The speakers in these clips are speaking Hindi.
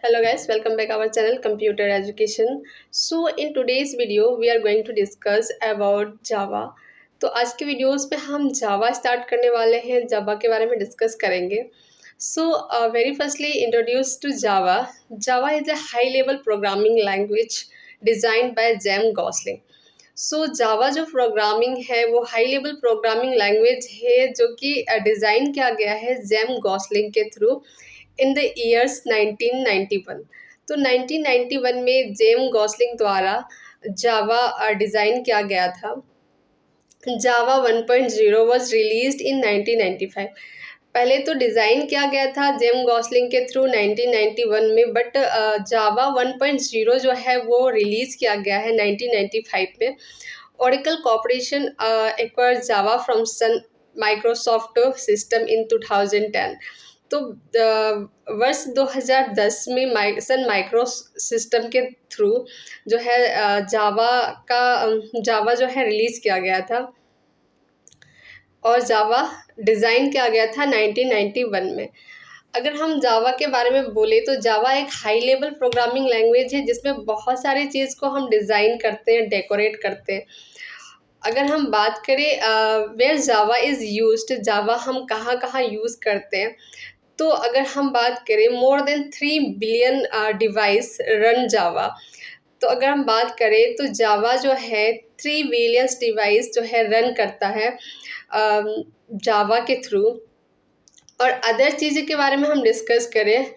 Hello guys, welcome back our channel Computer Education. So in today's video we are going to discuss about Java. तो आज के वीडियोस में हम जावा स्टार्ट करने वाले हैं, जावा के बारे में डिस्कस करेंगे. So very firstly introduce to Java. Java is a high level programming language designed by Jem Gosling. सो जावा जो प्रोग्रामिंग है वो हाई लेवल प्रोग्रामिंग लैंग्वेज है जो कि डिज़ाइन किया गया है जेम गॉसलिंग के थ्रू इन द ईयर्स 1991. तो 1991 में जेम गॉसलिंग द्वारा जावा डिज़ाइन किया गया था. जावा 1.0 वॉज रिलीज्ड इन 1995. पहले तो डिज़ाइन किया गया था जेम गॉसलिंग के थ्रू 1991 में, बट जावा 1.0 जो है वो रिलीज़ किया गया है 1995 में. Oracle corporation acquired Java from Sun Microsoft system in 2010. तो वर्ष 2010 में सन माइक्रो सिस्टम के थ्रू जो है जावा जो है रिलीज़ किया गया था और जावा डिज़ाइन किया गया था 1991 में. अगर हम जावा के बारे में बोले तो जावा एक हाई लेवल प्रोग्रामिंग लैंग्वेज है जिसमें बहुत सारी चीज़ को हम डिज़ाइन करते हैं, डेकोरेट करते हैं. अगर हम बात करें वेयर जावा इज़ यूज्ड, जावा हम कहाँ कहाँ यूज़ करते हैं, तो अगर हम बात करें more than 3 billion device run Java. तो अगर हम बात करें तो जावा जो है 3 बिलियन डिवाइस जो है रन करता है जावा के थ्रू. और अदर चीज़ें के बारे में हम डिस्कस करें,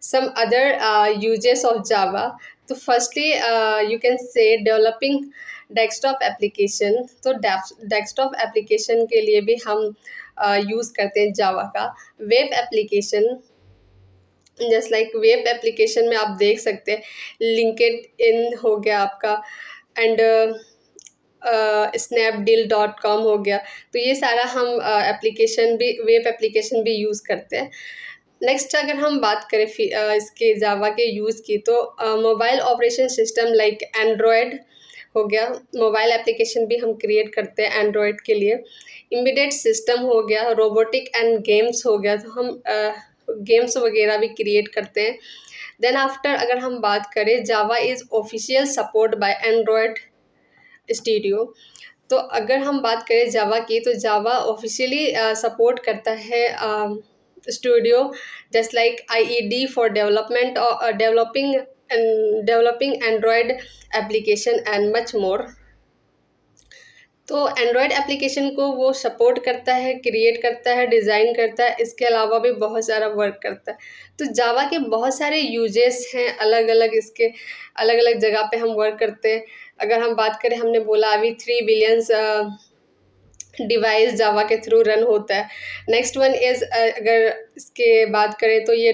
some other uses of Java. तो firstly you can say developing desktop application. तो डेस्कटॉप एप्लीकेशन के लिए भी हम यूज़ करते हैं जावा का. Web application, just like web application में आप देख सकते हैं लिंक्डइन हो गया आपका, एंड snapdeal.com हो गया. तो ये सारा हम एप्लीकेशन भी, वेब एप्लीकेशन भी यूज़ करते हैं. नेक्स्ट अगर हम बात करें इसके जावा के यूज़ की, तो mobile operation system like Android हो गया, मोबाइल एप्लीकेशन भी हम क्रिएट करते हैं एंड्रॉयड के लिए. एम्बेडेड सिस्टम हो गया, रोबोटिक एंड गेम्स हो गया, तो हम गेम्स वगैरह भी क्रिएट करते हैं. देन आफ्टर अगर हम बात करें जावा is official support bye Android studio. तो अगर हम बात करें जावा की, तो जावा ऑफिशियली सपोर्ट करता है studio just like IED for development और developing Android application and much more. तो एंड्रॉयड एप्लीकेशन को वो सपोर्ट करता है, क्रिएट करता है, डिज़ाइन करता है, इसके अलावा भी बहुत सारा वर्क करता है. तो जावा के बहुत सारे यूजेस हैं, अलग अलग इसके अलग अलग जगह पे हम वर्क करते हैं. अगर हम बात करें, हमने बोला अभी 3 बिलियंस डिवाइस जावा के थ्रू रन होता है. नेक्स्ट वन इज़ अगर इसके बात करें तो ये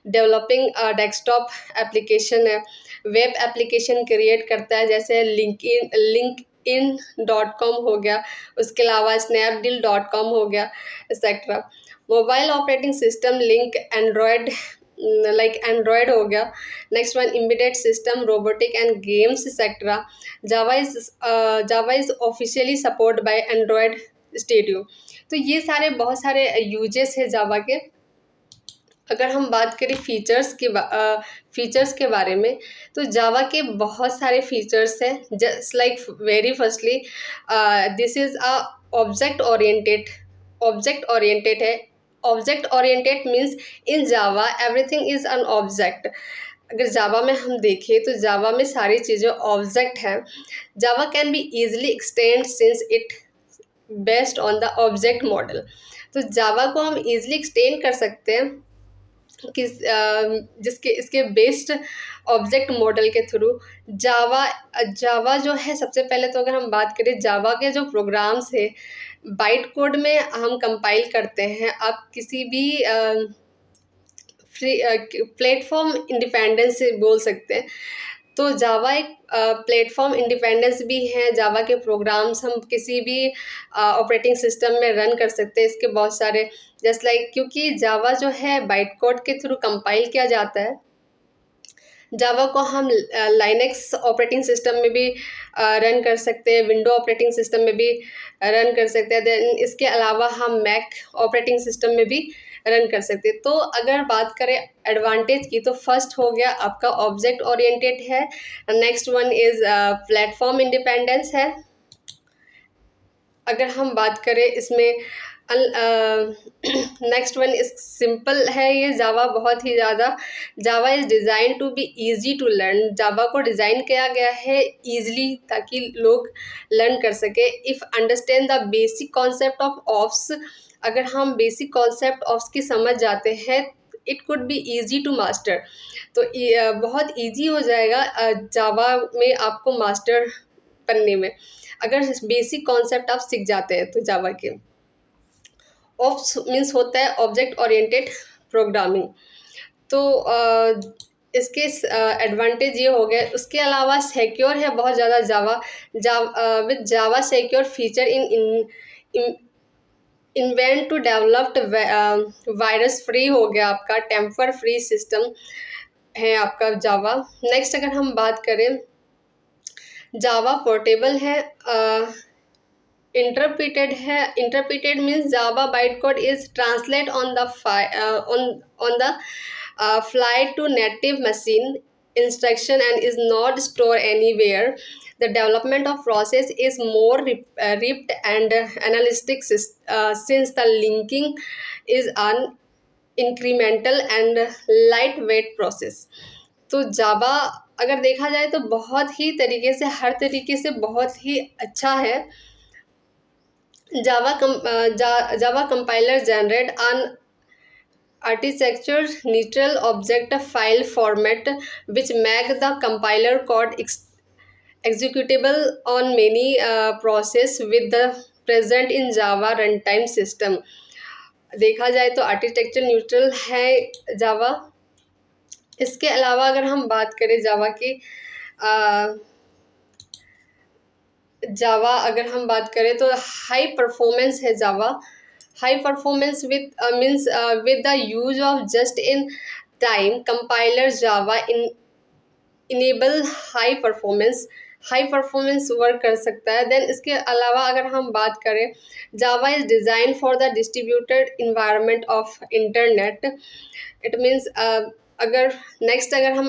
डेवलपिंग डेस्कटॉप एप्लीकेशन है, वेब एप्लीकेशन क्रिएट करता है, जैसे linkedin.com हो गया, उसके अलावा snapdeal.com हो गया, etcetera. Mobile operating system link Android like Android हो गया. Next one embedded system, robotic and games etcetera. Java is officially support bye Android studio. तो ये सारे बहुत सारे यूजेस है जावा के. अगर हम बात करें फीचर्स के बारे में, तो जावा के बहुत सारे फीचर्स हैं. Just like very firstly this is a object oriented है. Object oriented means in Java everything is an object. अगर जावा में हम देखें तो जावा में सारी चीज़ें ऑब्जेक्ट हैं. Java can be easily extend since it based on the object model. तो जावा को हम ईजिली एक्सटेंड कर सकते हैं इसके बेस्ड ऑब्जेक्ट मॉडल के थ्रू. जावा जो है, सबसे पहले तो अगर हम बात करें जावा के जो प्रोग्राम्स है बाइट कोड में हम कंपाइल करते हैं. आप किसी भी प्लेटफॉर्म इंडिपेंडेंस से बोल सकते हैं. तो जावा एक प्लेटफॉर्म इंडिपेंडेंस भी है. जावा के प्रोग्राम्स हम किसी भी ऑपरेटिंग सिस्टम में रन कर सकते हैं. इसके बहुत सारे जस्ट लाइक, क्योंकि जावा जो है बाइट कोड के थ्रू कंपाइल किया जाता है. जावा को हम लाइनेक्स ऑपरेटिंग सिस्टम में भी रन कर सकते हैं, विंडो ऑपरेटिंग सिस्टम में भी रन कर सकते हैं. देन इसके अलावा हम मैक ऑपरेटिंग सिस्टम में भी रन कर सकते हैं। तो अगर बात करें एडवांटेज की, तो फर्स्ट हो गया आपका ऑब्जेक्ट ओरिएंटेड है, next one is platform independence है। अगर हम बात करें इसमें नेक्स्ट वन इज सिंपल है, ये जावा बहुत ही ज़्यादा, Java is design to be easy to learn. Java को डिज़ाइन किया गया है ईजिली ताकि लोग लर्न कर सके। If understand the basic concept of OOPS, अगर हम बेसिक कॉन्सेप्ट ऑप्स की समझ जाते हैं, it could be easy to master. तो बहुत ईजी हो जाएगा जावा में आपको मास्टर करने में, अगर बेसिक कॉन्सेप्ट आप सीख जाते हैं तो जावा के। ऑप्स मीन्स होता है ऑब्जेक्ट ओरिएंटेड प्रोग्रामिंग। तो इसके एडवांटेज ये हो गए। उसके अलावा सिक्योर है बहुत ज़्यादा Java. With Java secure feature in invent to developed virus free हो गया आपका, टेम्पर फ्री सिस्टम है आपका जावा। नेक्स्ट अगर हम बात करें, जावा पोर्टेबल है, इंटरप्रेटेड है। Interpreted means Java byte code is translate on the fly to native machine instruction and is not stored anywhere. The development of process is more ripped and analytic since the linking is an incremental and lightweight process. तो जावा अगर देखा जाए तो बहुत ही तरीके से, हर तरीके से बहुत ही अच्छा है। जावा compiler generate an architecture neutral object file format which make the compiler code executable on many process with the present in Java runtime system. देखा जाए तो आर्किटेक्चर न्यूट्रल है जावा। इसके अलावा अगर हम बात करें जावा की, जावा अगर हम बात करें तो हाई परफॉर्मेंस है Java. High performance with the use of just in time compiler Java enable high performance work कर सकता है। देन इसके अलावा अगर हम बात करें, Java is design for the distributed environment of internet. It means अगर हम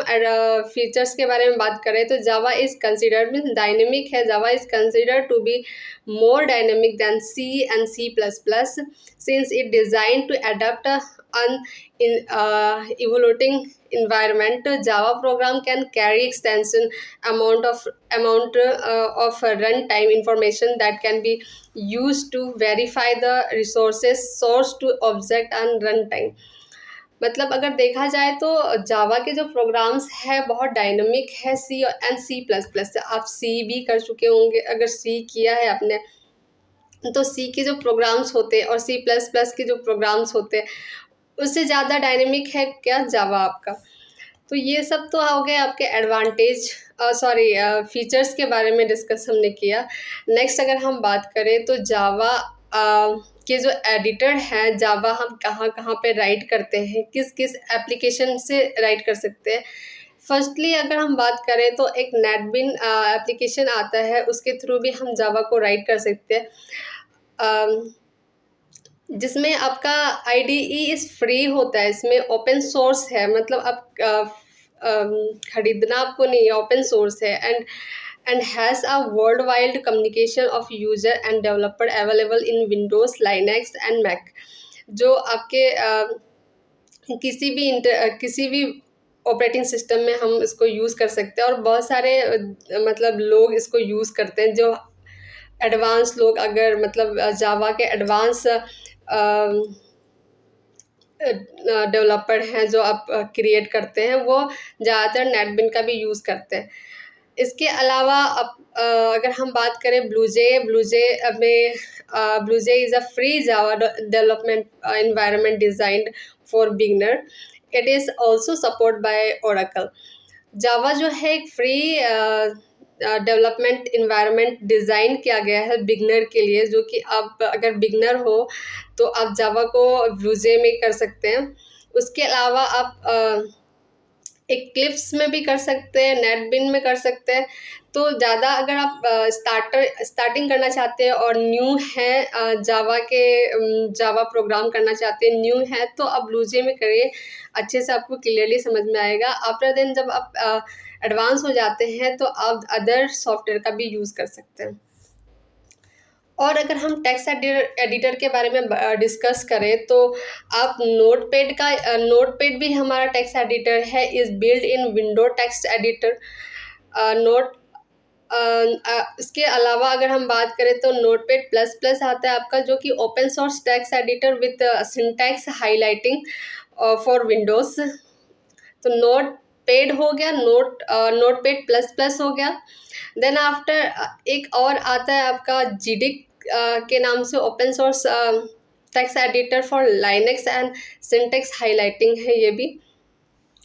फीचर्स के बारे में बात करें तो Java is considered means dynamic है। Java is considered to be more dynamic than C and C++ since it designed to adapt an evolving environment. Java program can carry extensive amount of runtime information that can be used to verify the resources source to object and runtime. मतलब अगर देखा जाए तो जावा के जो प्रोग्राम्स है बहुत डायनामिक है। सी एंड C++, आप सी भी कर चुके होंगे, अगर सी किया है आपने तो सी के जो प्रोग्राम्स होते हैं और C++ के जो प्रोग्राम्स होते हैं उससे ज़्यादा डायनेमिक है क्या जावा आपका। तो ये सब तो हो गए आपके एडवांटेज, फीचर्स के बारे में डिस्कस हमने किया। नेक्स्ट अगर हम बात करें तो जावा के जो एडिटर हैं, जावा हम कहाँ कहाँ पे राइट करते हैं, किस किस एप्लीकेशन से राइट कर सकते हैं। फर्स्टली अगर हम बात करें तो एक नेटबिन एप्लीकेशन आता है, उसके थ्रू भी हम जावा को राइट कर सकते हैं, जिसमें आपका IDE इस फ्री होता है। इसमें ओपन सोर्स है, मतलब आप खरीदना आपको नहीं है, ओपन सोर्स है। And has a world wide communication of user and developer available in Windows, Linux and Mac. जो आपके किसी भी ऑपरेटिंग सिस्टम में हम इसको यूज़ कर सकते हैं। और बहुत सारे मतलब लोग इसको यूज़ करते हैं, जो एडवांस लोग, अगर मतलब जावा के एडवांस डेवलपर हैं जो आप क्रिएट करते हैं, वो ज़्यादातर नेटबिन का भी यूज़ करते हैं। इसके अलावा अगर हम बात करें ब्लूजे में, BlueJ is a free Java development environment designed for beginner. It is also supported by Oracle. जावा जो है एक फ्री डेवलपमेंट इन्वायरमेंट डिज़ाइन किया गया है बिगनर के लिए, जो कि आप अगर बिगनर हो तो आप जावा को ब्लूजे में कर सकते हैं। उसके अलावा आप एक्लिप्स में भी कर सकते हैं, नेटबिन में कर सकते हैं। तो ज़्यादा अगर आप स्टार्टिंग करना चाहते हैं और न्यू हैं, जावा प्रोग्राम करना चाहते हैं, न्यू है, तो आप ब्लूजे में करिए, अच्छे से आपको क्लियरली समझ में आएगा। आफ्टर देन जब आप एडवांस हो जाते हैं तो आप अदर सॉफ्टवेयर का भी यूज़ कर सकते हैं। और अगर हम टेक्स्ट एडिटर के बारे में डिस्कस करें तो आप नोटपैड भी हमारा टेक्स्ट एडिटर है, is build in window text editor. Note इसके अलावा अगर हम बात करें तो नोटपैड प्लस प्लस आता है आपका, जो कि open source text editor with syntax highlighting for Windows. तो नोटपैड हो गया, नोटपैड प्लस प्लस हो गया। देन आफ्टर एक और आता है आपका जीडिक के नाम से, open source text editor for Linux and syntax highlighting है ये भी।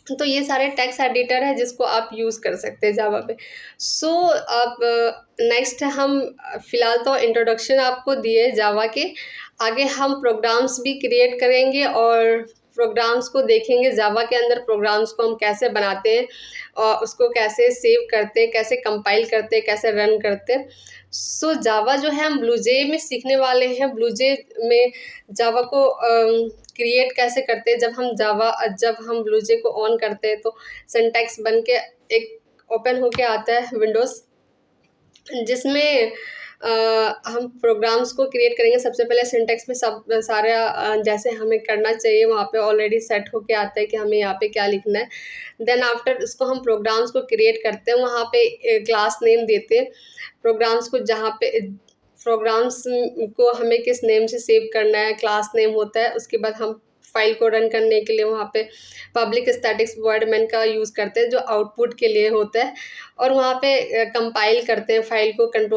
तो ये सारे टेक्स्ट एडिटर है जिसको आप यूज़ कर सकते हैं जावा पे। सो अब नेक्स्ट हम फ़िलहाल तो इंट्रोडक्शन आपको दिए जावा के, आगे हम प्रोग्राम्स भी क्रिएट करेंगे और प्रोग्राम्स को देखेंगे, जावा के अंदर प्रोग्राम्स को हम कैसे बनाते हैं और उसको कैसे सेव करते हैं, कैसे कंपाइल करते हैं, कैसे रन करते हैं। सो जावा जो है हम ब्लूजे में सीखने वाले हैं। ब्लूजे में जावा को क्रिएट कैसे करते हैं, जब हम ब्लूजे को ऑन करते हैं तो सिंटैक्स बन के एक ओपन होके आता है विंडोज़, जिसमें हम प्रोग्राम्स को क्रिएट करेंगे। सबसे पहले सिंटैक्स में सारा जैसे हमें करना चाहिए वहाँ पे ऑलरेडी सेट होके आता है कि हमें यहाँ पे क्या लिखना है। देन आफ्टर इसको हम प्रोग्राम्स को क्रिएट करते हैं, वहाँ पे क्लास नेम देते हैं प्रोग्राम्स को, जहाँ पे प्रोग्राम्स को हमें किस नेम से सेव करना है, क्लास नेम होता है। उसके बाद हम फाइल को रन करने के लिए वहाँ पे पब्लिक स्टैटिक वॉइड मेन का यूज़ करते हैं, जो आउटपुट के लिए होता है, और वहाँ पे कंपाइल करते हैं फाइल को कंट्रोल